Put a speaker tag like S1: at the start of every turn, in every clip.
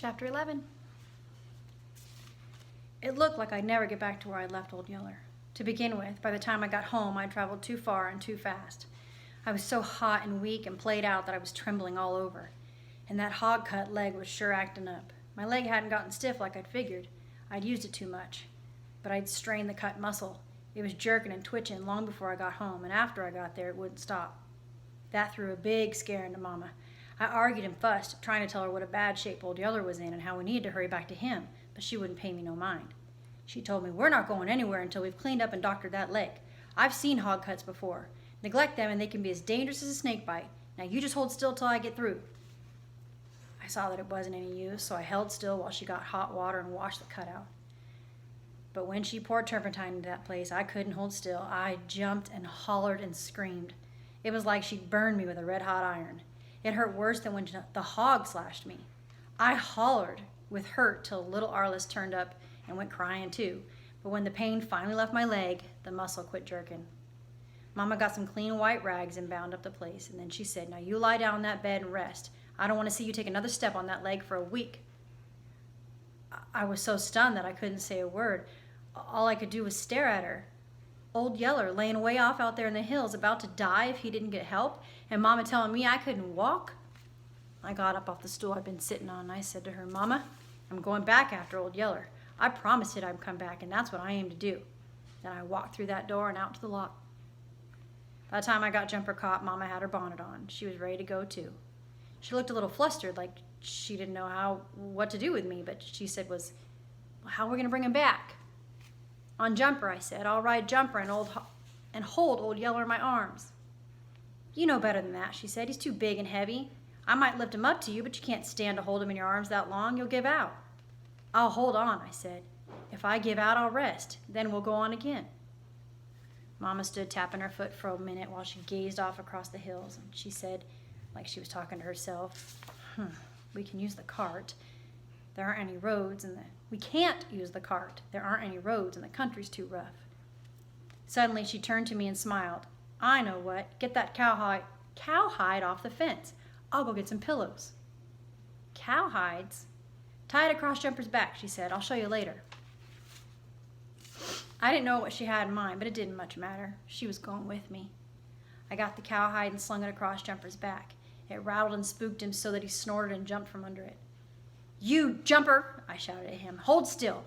S1: Chapter 11. It looked like I'd never get back to where I'd left Old Yeller. To begin with, by the time I got home, I'd traveled too far and too fast. I was so hot and weak and played out that I was trembling all over. And that hog-cut leg was sure acting up. My leg hadn't gotten stiff like I'd figured. I'd used it too much. But I'd strained the cut muscle. It was jerking and twitching long before I got home, and after I got there, it wouldn't stop. That threw a big scare into Mama. I argued and fussed, trying to tell her what a bad shape Old Yeller was in and how we needed to hurry back to him, but she wouldn't pay me no mind. She told me, "We're not going anywhere until we've cleaned up and doctored that leg. I've seen hog cuts before. Neglect them and they can be as dangerous as a snake bite. Now you just hold still till I get through." I saw that it wasn't any use, so I held still while she got hot water and washed the cut out. But when she poured turpentine into that place, I couldn't hold still. I jumped and hollered and screamed. It was like she'd burned me with a red-hot iron. It hurt worse than when the hog slashed me. I hollered with hurt till little Arliss turned up and went crying too. But when the pain finally left my leg, the muscle quit jerking. Mama got some clean white rags and bound up the place, and then she said, "Now you lie down on that bed and rest. I don't want to see you take another step on that leg for a week." I was so stunned that I couldn't say a word. All I could do was stare at her. Old Yeller laying way off out there in the hills, about to die if he didn't get help, and Mama telling me I couldn't walk. I got up off the stool I'd been sitting on, and I said to her, "Mama, I'm going back after Old Yeller. I promised it I'd come back, and that's what I aim to do." Then I walked through that door and out to the lot. By the time I got Jumper caught, Mama had her bonnet on. She was ready to go too. She looked a little flustered, like she didn't know what to do with me, but she said was, "Well, how are we going to bring him back?" "On Jumper," I said. "I'll ride Jumper and hold Old Yeller in my arms." "You know better than that," she said. "He's too big and heavy. I might lift him up to you, but you can't stand to hold him in your arms that long. You'll give out." "I'll hold on," I said. "If I give out, I'll rest. Then we'll go on again." Mama stood tapping her foot for a minute while she gazed off across the hills, and she said, like she was talking to herself, "We can use the cart. There aren't any roads, and we can't use the cart. There aren't any roads, and the country's too rough." Suddenly, she turned to me and smiled. "I know what. Get that cowhide off the fence. I'll go get some pillows." "Cowhides?" "Tie it across Jumper's back," she said. "I'll show you later." I didn't know what she had in mind, but it didn't much matter. She was going with me. I got the cowhide and slung it across Jumper's back. It rattled and spooked him so that he snorted and jumped from under it. "You, Jumper!" I shouted at him. "Hold still."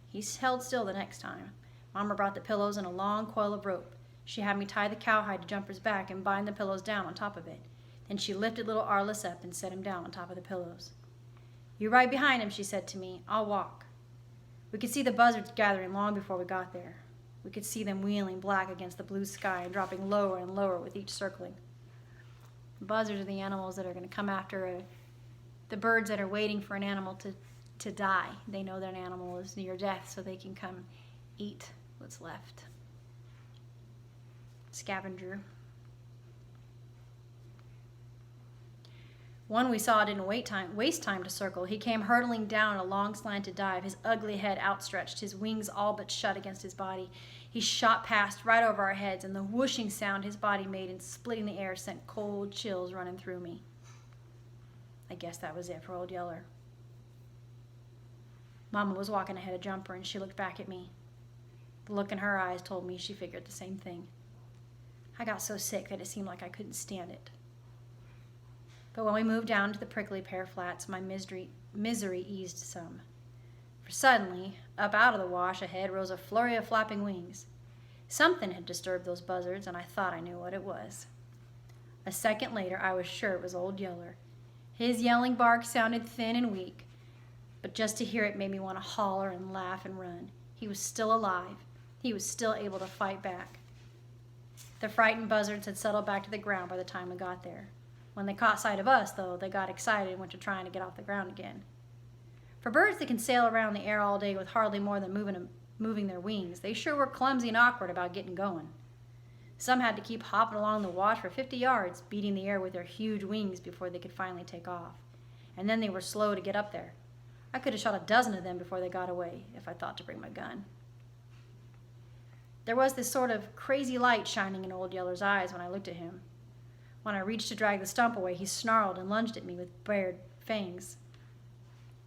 S1: He held still the next time. Mama brought the pillows and a long coil of rope. She had me tie the cowhide to Jumper's back and bind the pillows down on top of it. Then she lifted little Arliss up and set him down on top of the pillows. "You ride behind him," she said to me. "I'll walk." We could see the buzzards gathering long before we got there. We could see them wheeling black against the blue sky and dropping lower and lower with each circling. The buzzards are the animals that are going to come after the birds that are waiting for an animal to die. They know that an animal is near death, so they can come eat what's left. Scavenger. One we saw didn't waste time to circle. He came hurtling down a long slanted dive, his ugly head outstretched, his wings all but shut against his body. He shot past right over our heads, and the whooshing sound his body made in splitting the air sent cold chills running through me. I guess that was it for Old Yeller. Mama was walking ahead of Jumper, and she looked back at me. The look in her eyes told me she figured the same thing. I got so sick that it seemed like I couldn't stand it. But when we moved down to the prickly pear flats, my misery eased some. For suddenly, up out of the wash ahead rose a flurry of flapping wings. Something had disturbed those buzzards, and I thought I knew what it was. A second later, I was sure it was Old Yeller. His yelling bark sounded thin and weak, but just to hear it made me want to holler and laugh and run. He was still alive. He was still able to fight back. The frightened buzzards had settled back to the ground by the time we got there. When they caught sight of us, though, they got excited and went to trying to get off the ground again. For birds that can sail around the air all day with hardly more than moving their wings, they sure were clumsy and awkward about getting going. Some had to keep hopping along the wash for 50 yards, beating the air with their huge wings before they could finally take off. And then they were slow to get up there. I could have shot a dozen of them before they got away, if I thought to bring my gun. There was this sort of crazy light shining in Old Yeller's eyes when I looked at him. When I reached to drag the stump away, he snarled and lunged at me with bared fangs.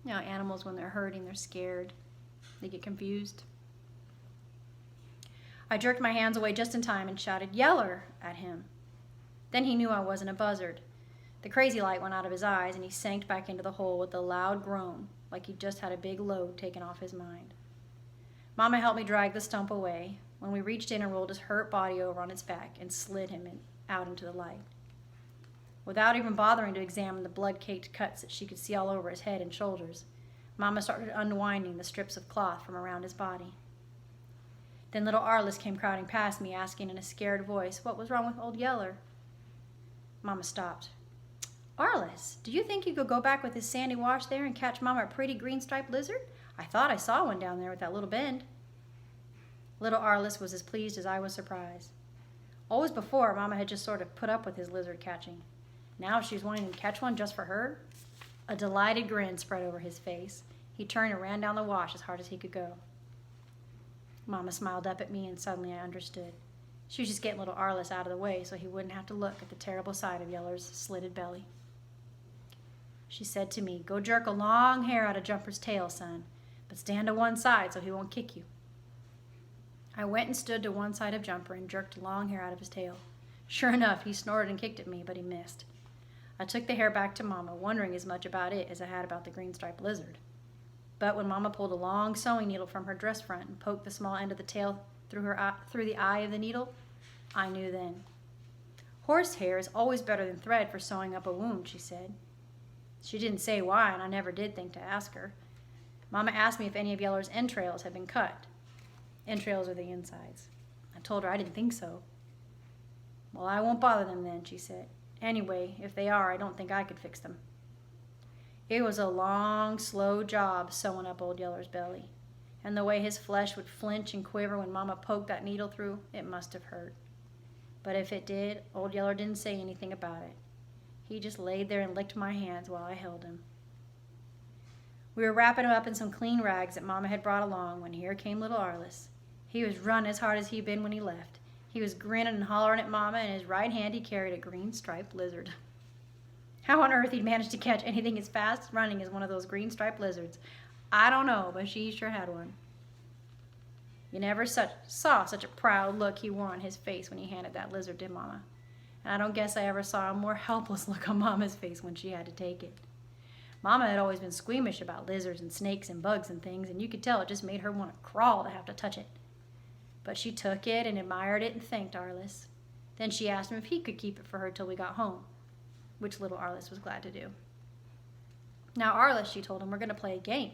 S1: You know, animals, when they're hurting, they're scared. They get confused. I jerked my hands away just in time and shouted, "Yeller!" at him. Then he knew I wasn't a buzzard. The crazy light went out of his eyes, and he sank back into the hole with a loud groan, like he'd just had a big load taken off his mind. Mama helped me drag the stump away. When we reached in and rolled his hurt body over on its back and slid him out into the light. Without even bothering to examine the blood-caked cuts that she could see all over his head and shoulders, Mama started unwinding the strips of cloth from around his body. Then little Arliss came crowding past me, asking in a scared voice what was wrong with old Yeller. Mama stopped. "Arliss, do you think you could go back with his sandy wash there and catch Mama a pretty green-striped lizard? I thought I saw one down there with that little bend." Little Arliss was as pleased as I was surprised. Always before, Mama had just sort of put up with his lizard catching. Now she was wanting to catch one just for her. A delighted grin spread over his face. He turned and ran down the wash as hard as he could go. Mama smiled up at me, and suddenly I understood. She was just getting little Arliss out of the way so he wouldn't have to look at the terrible sight of Yeller's slitted belly. She said to me, "Go jerk a long hair out of Jumper's tail, son, but stand to one side so he won't kick you." I went and stood to one side of Jumper and jerked a long hair out of his tail. Sure enough, he snorted and kicked at me, but he missed. I took the hair back to Mama, wondering as much about it as I had about the green-striped lizard. But when Mama pulled a long sewing needle from her dress front and poked the small end of the tail through the eye of the needle, I knew then. "Horsehair is always better than thread for sewing up a wound," she said. She didn't say why, and I never did think to ask her. Mama asked me if any of Yeller's entrails had been cut. Entrails are the insides. I told her I didn't think so. "Well, I won't bother them then," she said. "Anyway, if they are, I don't think I could fix them." It was a long, slow job sewing up old Yeller's belly, and the way his flesh would flinch and quiver when Mama poked that needle through, it must have hurt. But if it did, old Yeller didn't say anything about it. He just laid there and licked my hands while I held him. We were wrapping him up in some clean rags that Mama had brought along when here came little Arliss. He was running as hard as he'd been when he left. He was grinning and hollering at Mama, and in his right hand he carried a green-striped lizard. How on earth he'd managed to catch anything as fast running as one of those green-striped lizards, I don't know, but she sure had one. You never saw such a proud look he wore on his face when he handed that lizard to Mama. And I don't guess I ever saw a more helpless look on Mama's face when she had to take it. Mama had always been squeamish about lizards and snakes and bugs and things, and you could tell it just made her want to crawl to have to touch it. But she took it and admired it and thanked Arliss. Then she asked him if he could keep it for her till we got home, which little Arliss was glad to do. "Now, Arliss," she told him, "we're going to play a game.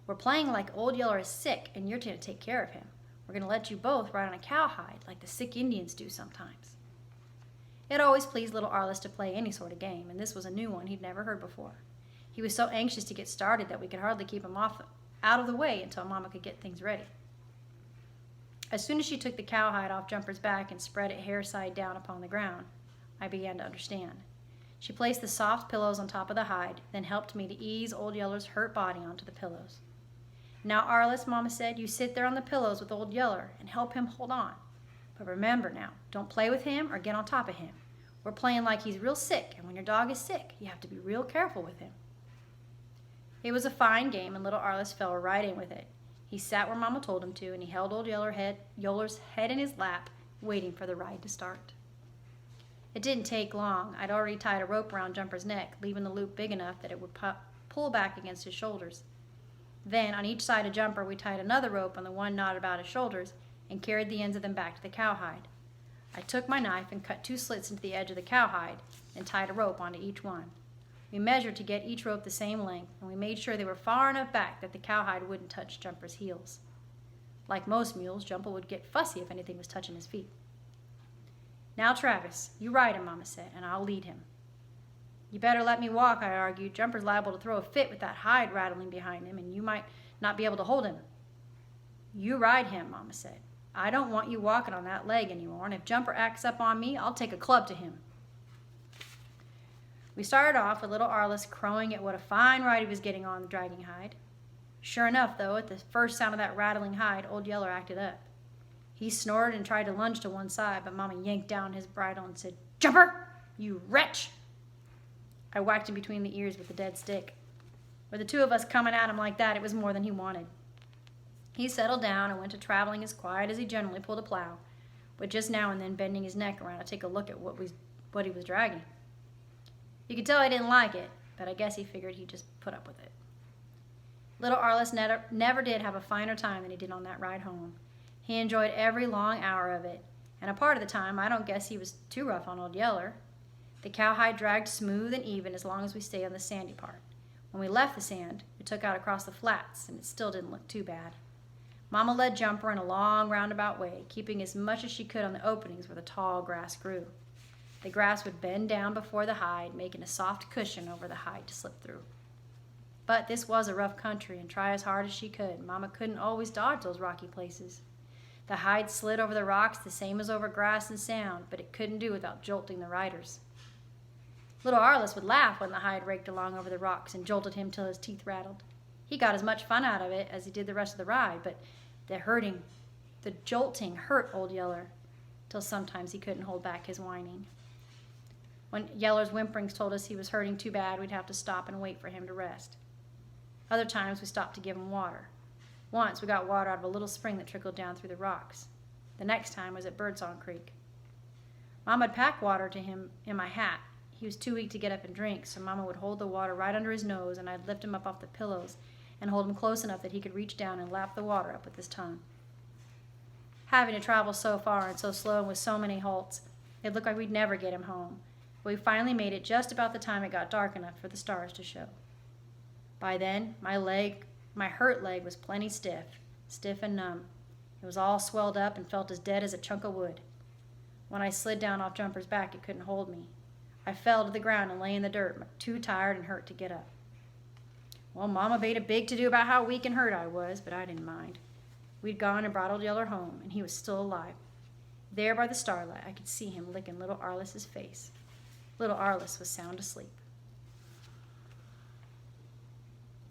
S1: We're playing like old Yeller is sick, and you're going to take care of him. We're going to let you both ride on a cowhide like the sick Indians do sometimes." It always pleased little Arliss to play any sort of game, and this was a new one he'd never heard before. He was so anxious to get started that we could hardly keep him out of the way until Mama could get things ready. As soon as she took the cowhide off Jumper's back and spread it hair side down upon the ground, I began to understand. She placed the soft pillows on top of the hide, then helped me to ease old Yeller's hurt body onto the pillows. "Now, Arliss," Mama said, "you sit there on the pillows with old Yeller and help him hold on. But remember now, don't play with him or get on top of him. We're playing like he's real sick, and when your dog is sick, you have to be real careful with him." It was a fine game, and little Arliss fell right in with it. He sat where Mama told him to, and he held old Yeller's head in his lap, waiting for the ride to start. It didn't take long. I'd already tied a rope around Jumper's neck, leaving the loop big enough that it would pull back against his shoulders. Then, on each side of Jumper, we tied another rope on the one knot about his shoulders and carried the ends of them back to the cowhide. I took my knife and cut 2 slits into the edge of the cowhide and tied a rope onto each one. We measured to get each rope the same length, and we made sure they were far enough back that the cowhide wouldn't touch Jumper's heels. Like most mules, Jumper would get fussy if anything was touching his feet. "Now, Travis, you ride him," Mama said, "and I'll lead him." "You better let me walk," I argued. "Jumper's liable to throw a fit with that hide rattling behind him, and you might not be able to hold him." "You ride him," Mama said. "I don't want you walking on that leg anymore, and if Jumper acts up on me, I'll take a club to him." We started off with little Arliss crowing at what a fine ride he was getting on the dragging hide. Sure enough, though, at the first sound of that rattling hide, old Yeller acted up. He snorted and tried to lunge to one side, but Mama yanked down his bridle and said, "Jumper, you wretch!" I whacked him between the ears with the dead stick. With the two of us coming at him like that, it was more than he wanted. He settled down and went to traveling as quiet as he generally pulled a plow, but just now and then bending his neck around to take a look at what he was dragging. You could tell he didn't like it, but I guess he figured he'd just put up with it. Little Arliss never did have a finer time than he did on that ride home. He enjoyed every long hour of it, and a part of the time I don't guess he was too rough on Old Yeller. The cowhide dragged smooth and even as long as we stayed on the sandy part. When we left the sand, we took out across the flats, and it still didn't look too bad. Mama led Jumper in a long roundabout way, keeping as much as she could on the openings where the tall grass grew. The grass would bend down before the hide, making a soft cushion over the hide to slip through. But this was a rough country, and try as hard as she could, Mama couldn't always dodge those rocky places. The hide slid over the rocks the same as over grass and sand, but it couldn't do without jolting the riders. Little Arliss would laugh when the hide raked along over the rocks and jolted him till his teeth rattled. He got as much fun out of it as he did the rest of the ride, but the jolting hurt Old Yeller, till sometimes he couldn't hold back his whining. When Yeller's whimperings told us he was hurting too bad, we'd have to stop and wait for him to rest. Other times we stopped to give him water. Once we got water out of a little spring that trickled down through the rocks. The next time was at Birdsong Creek. Mama'd pack water to him in my hat. He was too weak to get up and drink, so Mama would hold the water right under his nose, and I'd lift him up off the pillows and hold him close enough that he could reach down and lap the water up with his tongue. Having to travel so far and so slow and with so many halts, it looked like we'd never get him home, but we finally made it just about the time it got dark enough for the stars to show. By then, my hurt leg was plenty stiff and numb. It was all swelled up and felt as dead as a chunk of wood. When I slid down off Jumper's back, it couldn't hold me. I fell to the ground and lay in the dirt, too tired and hurt to get up. Well, Mama made a big to-do about how weak and hurt I was, but I didn't mind. We'd gone and brought Old Yeller home, and he was still alive. There by the starlight, I could see him licking little Arliss's face. Little Arliss was sound asleep.